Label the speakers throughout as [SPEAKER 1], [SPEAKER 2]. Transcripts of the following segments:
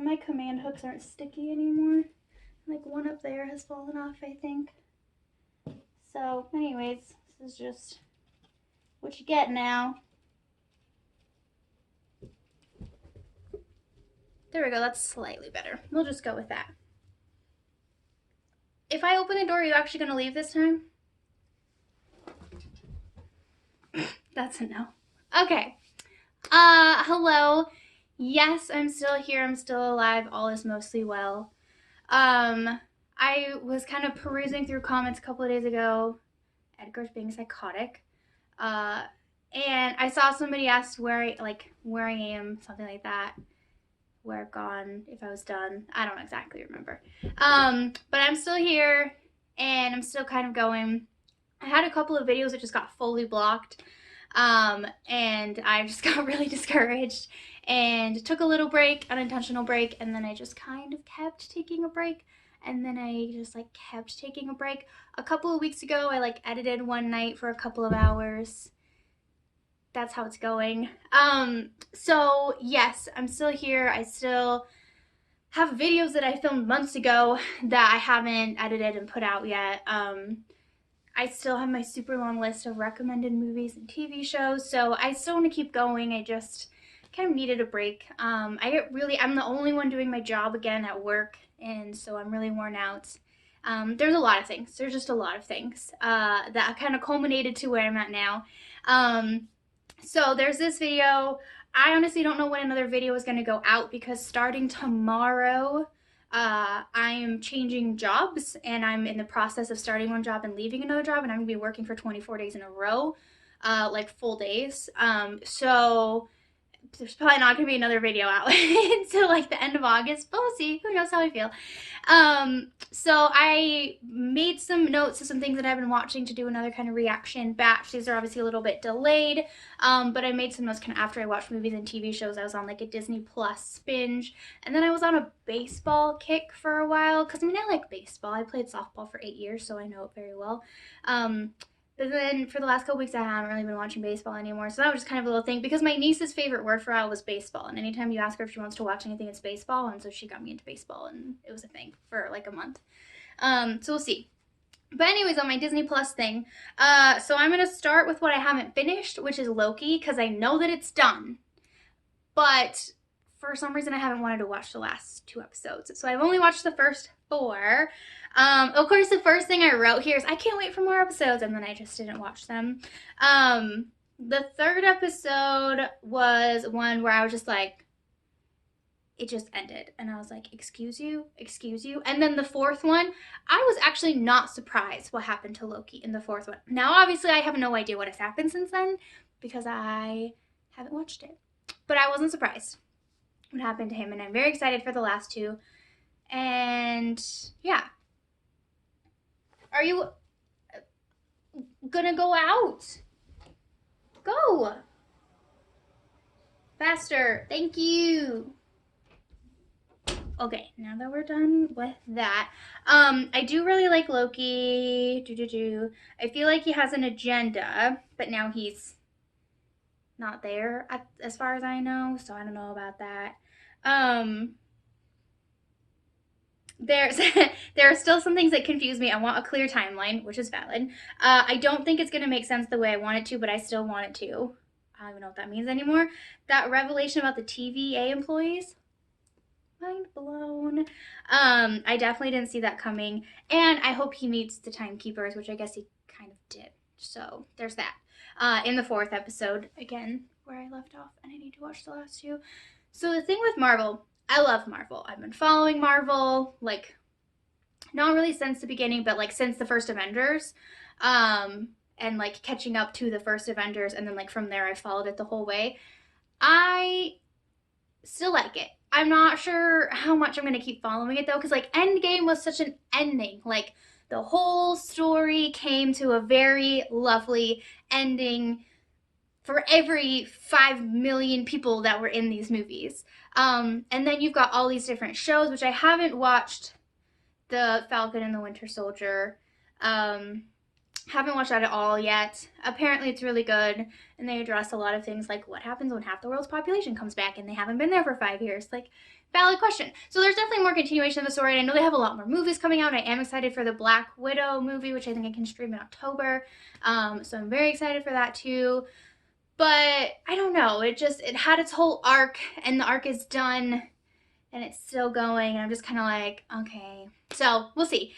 [SPEAKER 1] my command hooks aren't sticky anymore. Like one up there has fallen off, I think. So anyways, this is just what you get now. There we go, that's slightly better. We'll just go with that. If I open the door, are you actually gonna leave this time? That's a no. Okay. Hello. Yes, I'm still here. I'm still alive. All is mostly well. I was kind of perusing through comments a couple of days ago. Edgar's being psychotic. And I saw somebody asked where I am, something like that. Where I've gone, if I was done. I don't exactly remember. But I'm still here and I'm still kind of going. I had a couple of videos that just got fully blocked. And I just got really discouraged and took a little break, unintentional break, and then I just kind of kept taking a break, and then I just like kept taking a break. A couple of weeks ago, I like edited one night for a couple of hours. That's how it's going. So yes, I'm still here. I still have videos that I filmed months ago that I haven't edited and put out yet. I still have my super long list of recommended movies and TV shows, so I still want to keep going. I just kind of needed a break. I'm the only one doing my job again at work, and so I'm really worn out. There's a lot of things. There's just a lot of things that kind of culminated to where I'm at now. So there's this video. I honestly don't know when another video is going to go out because starting tomorrow, I am changing jobs and I'm in the process of starting one job and leaving another job, and I'm gonna be working for 24 days in a row, like full days. So there's probably not gonna be another video out until like the end of August, but we'll see. Who knows how I feel. So I made some notes of some things that I've been watching to do another kind of reaction batch. These are obviously a little bit delayed, but I made some notes kind of after I watched movies and TV shows. I was on like a Disney Plus binge, and then I was on a baseball kick for a while, because I mean, I like baseball. I played softball for 8 years, so I know it very well. But then for the last couple weeks, I haven't really been watching baseball anymore. So that was just kind of a little thing, because my niece's favorite word for a while was baseball. And anytime you ask her if she wants to watch anything, it's baseball. And so she got me into baseball, and it was a thing for like a month. So we'll see. But anyways, on my Disney Plus thing, so I'm going to start with what I haven't finished, which is Loki, because I know that it's done. But for some reason, I haven't wanted to watch the last 2 episodes. So I've only watched the first 4. Of course, the first thing I wrote here is I can't wait for more episodes, and then I just didn't watch them. The 3rd episode was one where I was just like, it just ended, and I was like, excuse you. And then the 4th one, I was actually not surprised what happened to Loki in the 4th one. Now, obviously, I have no idea what has happened since then because I haven't watched it, but I wasn't surprised what happened to him, and I'm very excited for the last 2. And yeah. Are you gonna go out? Go! Faster. Thank you. Okay, now that we're done with that, I do really like Loki. I feel like he has an agenda, but now he's not there as far as I know, so I don't know about that. There are still some things that confuse me. I want a clear timeline, which is valid. I don't think it's going to make sense the way I want it to, but I still want it to. I don't even know what that means anymore. That revelation about the TVA employees, mind blown. I definitely didn't see that coming, and I hope he meets the timekeepers, which I guess he kind of did. So there's that. In the 4th episode, again, where I left off, and I need to watch the last 2. So the thing with Marvel, I love Marvel. I've been following Marvel, like, not really since the beginning, but like since the first Avengers, and like catching up to the first Avengers, and then like from there I followed it the whole way. I still like it. I'm not sure how much I'm gonna keep following it though, because like Endgame was such an ending. Like the whole story came to a very lovely ending for every 5 million people that were in these movies. And then you've got all these different shows, which I haven't watched. The Falcon and the Winter Soldier. Haven't watched that at all yet. Apparently it's really good, and they address a lot of things like what happens when half the world's population comes back and they haven't been there for 5 years. Like, Valid question. So there's definitely more continuation of the story. And I know they have a lot more movies coming out. I am excited for the Black Widow movie, which I think I can stream in October. So I'm very excited for that too. But I don't know. It had its whole arc, and the arc is done, and it's still going. And I'm just kind of like, okay. So we'll see.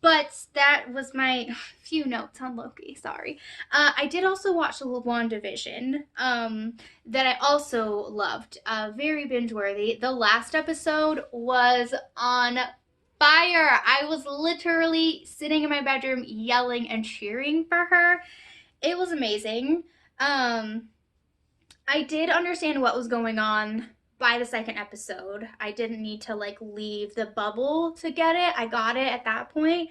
[SPEAKER 1] But that was my few notes on Loki. Sorry. I did also watch WandaVision. That I also loved. Very binge worthy. The last episode was on fire. I was literally sitting in my bedroom yelling and cheering for her. It was amazing. Um, I did understand what was going on by the second episode. I didn't need to like leave the bubble to get it. I got it at that point.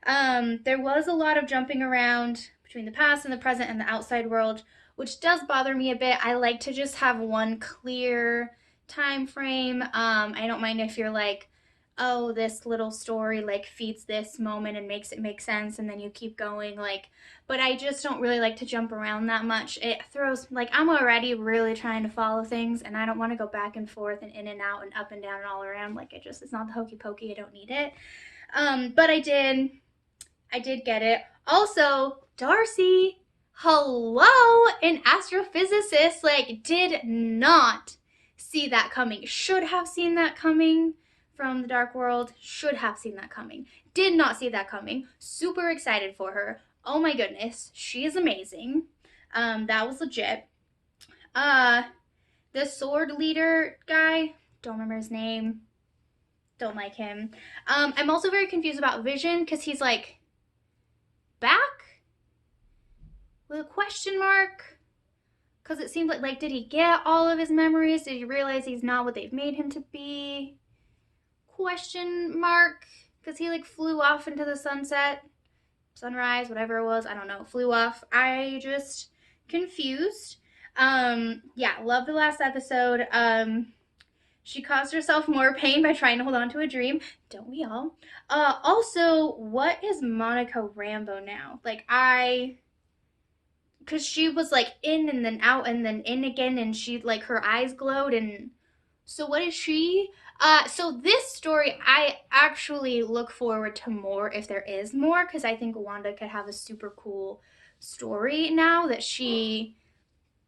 [SPEAKER 1] There was a lot of jumping around between the past and the present and the outside world, which does bother me a bit. I like to just have one clear time frame. I don't mind if you're like, oh, this little story like feeds this moment and makes it make sense, and then you keep going. Like, but I just don't really like to jump around that much. It throws, like, I'm already really trying to follow things, and I don't want to go back and forth and in and out and up and down and all around. Like, it's not the hokey pokey. I don't need it. But I did get it. Also, Darcy, hello, an astrophysicist, like, did not see that coming. Should have seen that coming from the dark world. Should have seen that coming. Did not see that coming. Super excited for her. Oh my goodness, she is amazing. That was legit. Uh, the sword leader guy, don't remember his name. Don't like him. I'm also very confused about Vision because he's like back with a question mark, because it seems like did he get all of his memories? Did he realize he's not what they've made him to be? Question mark, because he like flew off into the sunset, sunrise, whatever it was. I don't know. Flew off. I just confused. Yeah, love the last episode. She caused herself more pain by trying to hold on to a dream. Don't we all? Also, what is Monica Rambeau now? Like, because she was like in and then out and then in again, and she like her eyes glowed. And so what is she? So this story I actually look forward to more if there is more, because I think Wanda could have a super cool story now that she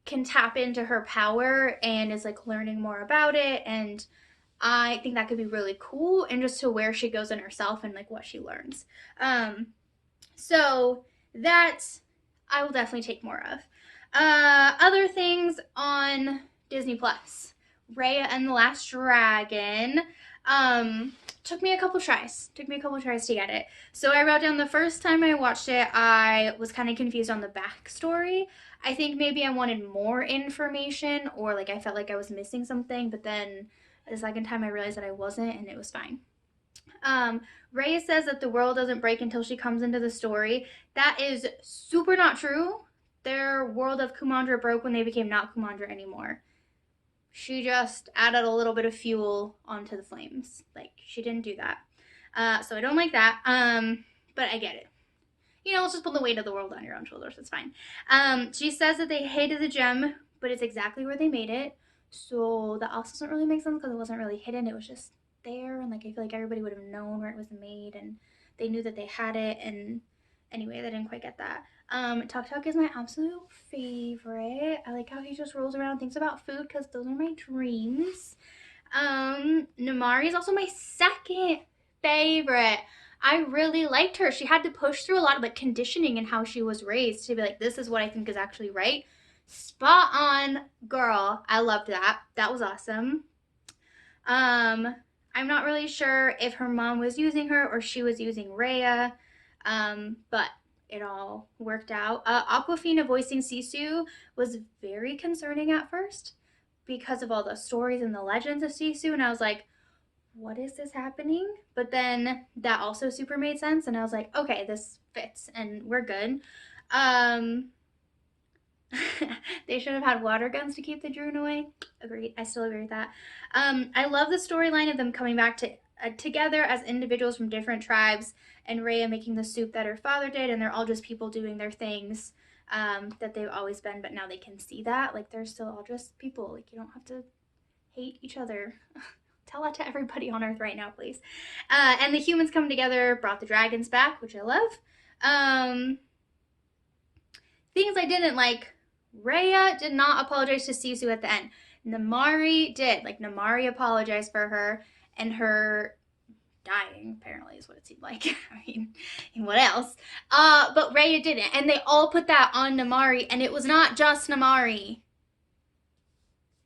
[SPEAKER 1] can tap into her power and is like learning more about it. And I think that could be really cool, and just to where she goes in herself and like what she learns. So that I will definitely take more of. Other things on Disney Plus. Raya and the Last Dragon. Took me a couple tries. Took me a couple tries to get it. So I wrote down the first time I watched it, I was kind of confused on the backstory. I think maybe I wanted more information, or like I felt like I was missing something, but then the second time I realized that I wasn't, and it was fine. Ray says that the world doesn't break until she comes into the story. That is super not true. Their world of Kumandra broke when they became not Kumandra anymore. She just added a little bit of fuel onto the flames. Like, she didn't do that. So I don't like that. But I get it. You know, let's just put the weight of the world on your own shoulders. It's fine. She says that they hated the gem, but it's exactly where they made it. So that also doesn't really make sense because it wasn't really hidden. It was just there, and like I feel like everybody would have known where it was made, and they knew that they had it. And anyway, they didn't quite get that. Tuk Tuk is my absolute favorite. I like how he just rolls around and thinks about food, because those are my dreams. Namari is also my second favorite. I really liked her. She had to push through a lot of like conditioning and how she was raised to be like, this is what I think is actually right. Spot on, girl. I loved that. That was awesome. I'm not really sure if her mom was using her or she was using Raya, but it all worked out. Aquafina voicing Sisu was very concerning at first because of all the stories and the legends of Sisu, and I was like, what is this happening? But then that also super made sense, and I was like, okay, this fits, and we're good. Um, they should have had water guns to keep the Druin away. Agreed. I still agree with that. I love the storyline of them coming back together as individuals from different tribes, and Rhea making the soup that her father did, and they're all just people doing their things that they've always been, but now they can see that. Like, they're still all just people. Like, you don't have to hate each other. Tell that to everybody on Earth right now, please. And the humans come together, brought the dragons back, which I love. Um, Things I didn't like. Raya did not apologize to Sisu at the end. Namari did. Like, Namari apologized for her, and her dying, apparently, is what it seemed like. I mean, what else? But Raya didn't. And they all put that on Namari, and it was not just Namari.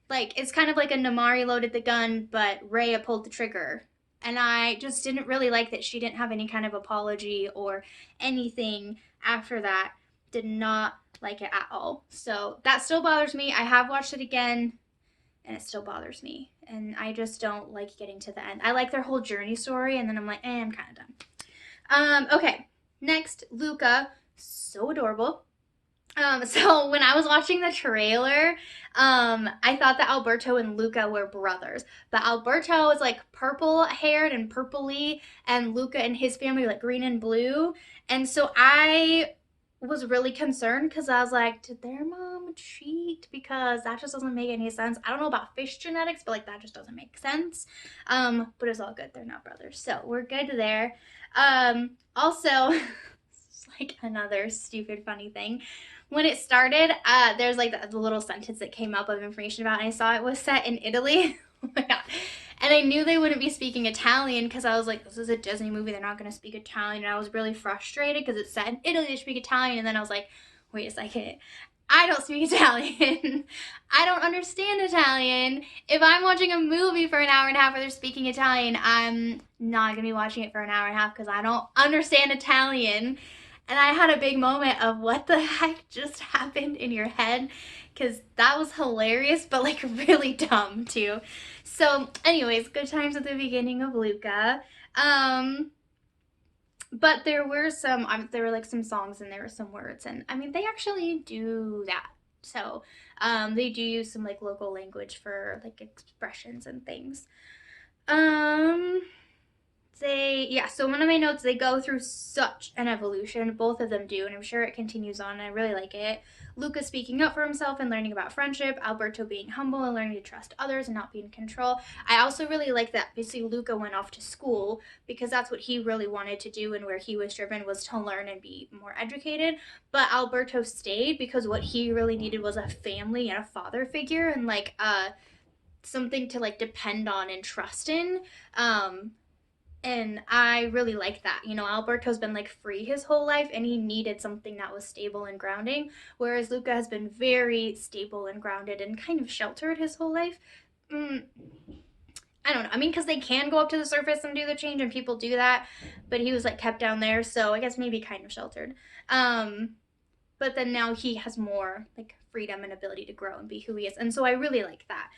[SPEAKER 1] Like, it's kind of like a Namari loaded the gun, but Raya pulled the trigger. And I just didn't really like that she didn't have any kind of apology or anything after that. Did not like it at all. So that still bothers me. I have watched it again, and it still bothers me. And I just don't like getting to the end. I like their whole journey story, and then I'm like, I'm kind of done. Okay, next, Luca. So adorable. So when I was watching the trailer, I thought that Alberto and Luca were brothers. But Alberto is like purple haired and purpley, and Luca and his family are like green and blue. And so I was really concerned because I was like, did their mom cheat? Because that just doesn't make any sense. I don't know about fish genetics, but like that just doesn't make sense. But it's all good. They're not brothers. So we're good there. Also, it's like another stupid funny thing. When it started, there's like the little sentence that came up of information about, and I saw it was set in Italy. Oh my god. And I knew they wouldn't be speaking Italian because I was like, this is a Disney movie, they're not going to speak Italian. And I was really frustrated because it's set in Italy, they speak Italian. And then I was like, wait a second. I don't speak Italian. I don't understand Italian. If I'm watching a movie for an hour and a half where they're speaking Italian, I'm not going to be watching it for an hour and a half because I don't understand Italian. And I had a big moment of what the heck just happened in your head, because that was hilarious, but like really dumb too. So anyways, good times at the beginning of Luca. But there were there were like some songs and there were some words, and I mean, they actually do that. So they do use some like local language for like expressions and things. Um, so one of my notes, they go through such an evolution, both of them do, and I'm sure it continues on, and I really like it. Luca speaking up for himself and learning about friendship, Alberto being humble and learning to trust others and not be in control. I also really like that basically Luca went off to school because that's what he really wanted to do, and where he was driven was to learn and be more educated. But Alberto stayed because what he really needed was a family and a father figure, and like something to like depend on and trust in. And I really like that. You know, Alberto's been like free his whole life, and he needed something that was stable and grounding, whereas Luca has been very stable and grounded and kind of sheltered his whole life. Mm, I don't know. I mean, because they can go up to the surface and do the change, and people do that, but he was like kept down there, so I guess maybe kind of sheltered. Um, but then now he has more like freedom and ability to grow and be who he is, and so I really like that.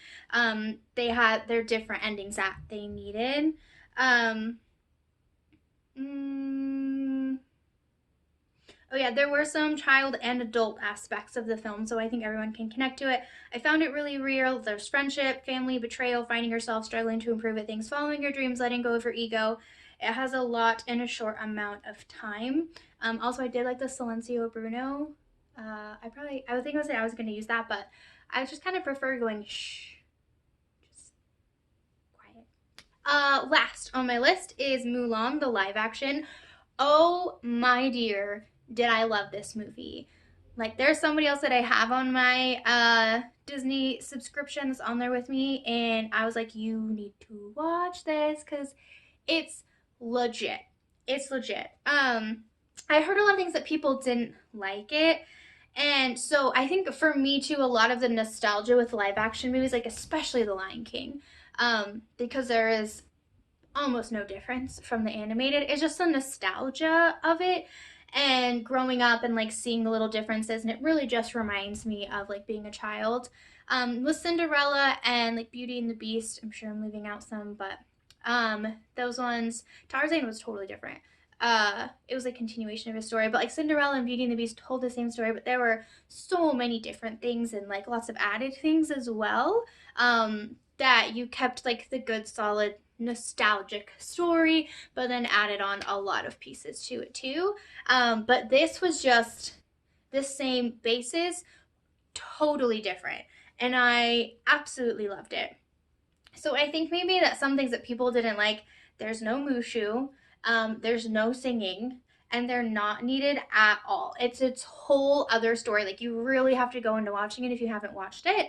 [SPEAKER 1] They had their different endings that they needed. Um, mm, oh yeah, there were some child and adult aspects of the film, so I think everyone can connect to it. I found it really real. There's friendship, family, betrayal, finding yourself, struggling to improve at things, following your dreams, letting go of your ego. It has a lot in a short amount of time. Also, I did like the Silencio Bruno. I was thinking I was going to use that, but I just kind of prefer going shh, just quiet. Last on my list is Mulan, the live action. Oh my dear, did I love this movie. Like, there's somebody else that I have on my Disney subscriptions on there with me, and I was like, you need to watch this because it's legit. It's legit. I heard a lot of things that people didn't like it. And so I think for me too, a lot of the nostalgia with live action movies, like especially The Lion King, because there is almost no difference from the animated. It's just the nostalgia of it and growing up and like seeing the little differences, and it really just reminds me of like being a child. With Cinderella and like Beauty and the Beast, I'm sure I'm leaving out some, but those ones, Tarzan was totally different. It was a continuation of a story, but like Cinderella and Beauty and the Beast told the same story, but there were so many different things and like lots of added things as well, that you kept like the good solid nostalgic story, but then added on a lot of pieces to it too. But this was just the same basis, totally different, and I absolutely loved it. So I think maybe that some things that people didn't like, there's no Mushu, there's no singing, and they're not needed at all. It's its whole other story. Like you really have to go into watching it if you haven't watched it.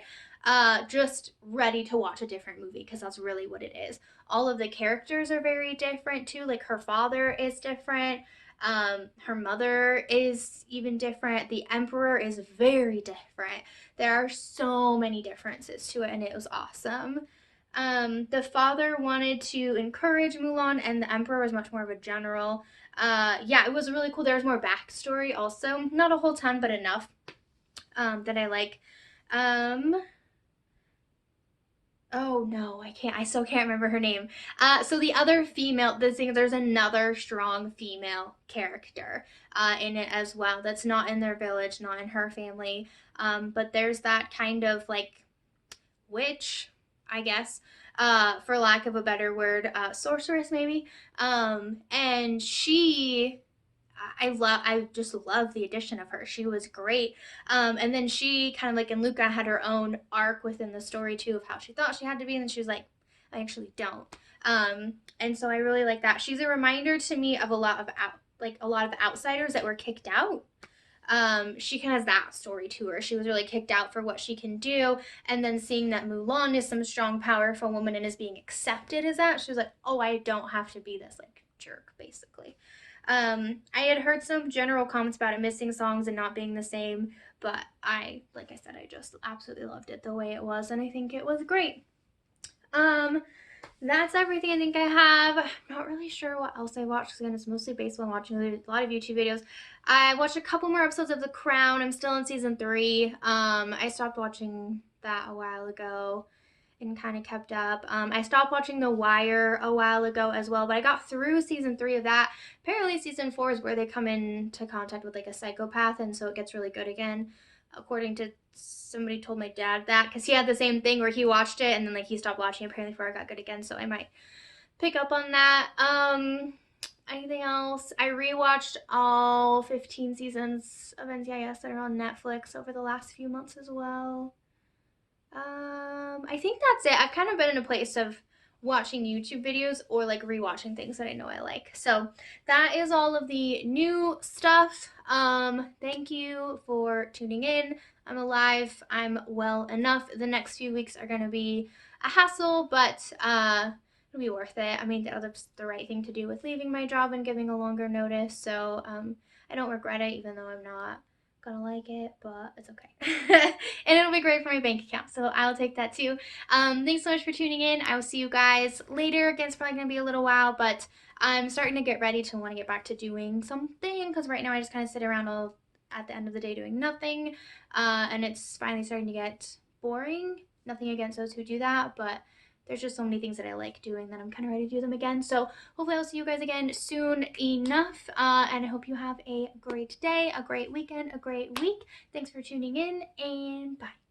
[SPEAKER 1] Just ready to watch a different movie because that's really what it is. All of the characters are very different too. Like her father is different. Her mother is even different. The emperor is very different. There are so many differences to it, and it was awesome. The father wanted to encourage Mulan, and the emperor was much more of a general. Yeah, it was really cool. There was more backstory also, not a whole ton, but enough that I like. Um, oh no, I can't. I still can't remember her name. So the other female, there's another strong female character in it as well. That's not in their village, not in her family. But there's that kind of like witch, I guess, for lack of a better word, sorceress maybe. And I just love the addition of her. She was great. And then she kind of like in Luca had her own arc within the story too of how she thought she had to be, and then she was like, I actually don't. And so I really like that. She's a reminder to me of a lot of outsiders that were kicked out. She kind of has that story to her. She was really kicked out for what she can do, and then seeing that Mulan is some strong, powerful woman and is being accepted as that, she was like, oh, I don't have to be this like jerk, basically. I had heard some general comments about it missing songs and not being the same, but like I said, I just absolutely loved it the way it was, and I think it was great. Um, that's everything I think I have. I'm not really sure what else I watched because again, it's mostly based on watching a lot of YouTube videos. I watched a couple more episodes of The Crown. I'm still in season 3. I stopped watching that a while ago and kind of kept up. I stopped watching The Wire a while ago as well, but I got through season 3 of that. Apparently, season 4 is where they come into contact with like a psychopath, and so it gets really good again, according to somebody told my dad that because he had the same thing where he watched it and then like he stopped watching apparently before it got good again. So I might pick up on that. Anything else? I rewatched all 15 seasons of NCIS that are on Netflix over the last few months as well. I think that's it. I've kind of been in a place of watching YouTube videos or like rewatching things that I know I like. So that is all of the new stuff. Thank you for tuning in. I'm alive. I'm well enough. The next few weeks are gonna be a hassle, but it'll be worth it. I mean, that's the right thing to do with leaving my job and giving a longer notice. So I don't regret it, even though I'm not gonna like it, but it's okay. And it'll be great for my bank account, so I'll take that too. Thanks so much for tuning in. I will see you guys later. Again, it's probably gonna be a little while, but I'm starting to get ready to want to get back to doing something because right now I just kind of sit around all at the end of the day doing nothing, and it's finally starting to get boring. Nothing against those who do that, but there's just so many things that I like doing that I'm kind of ready to do them again. So hopefully I'll see you guys again soon enough. And I hope you have a great day, a great weekend, a great week. Thanks for tuning in, and bye.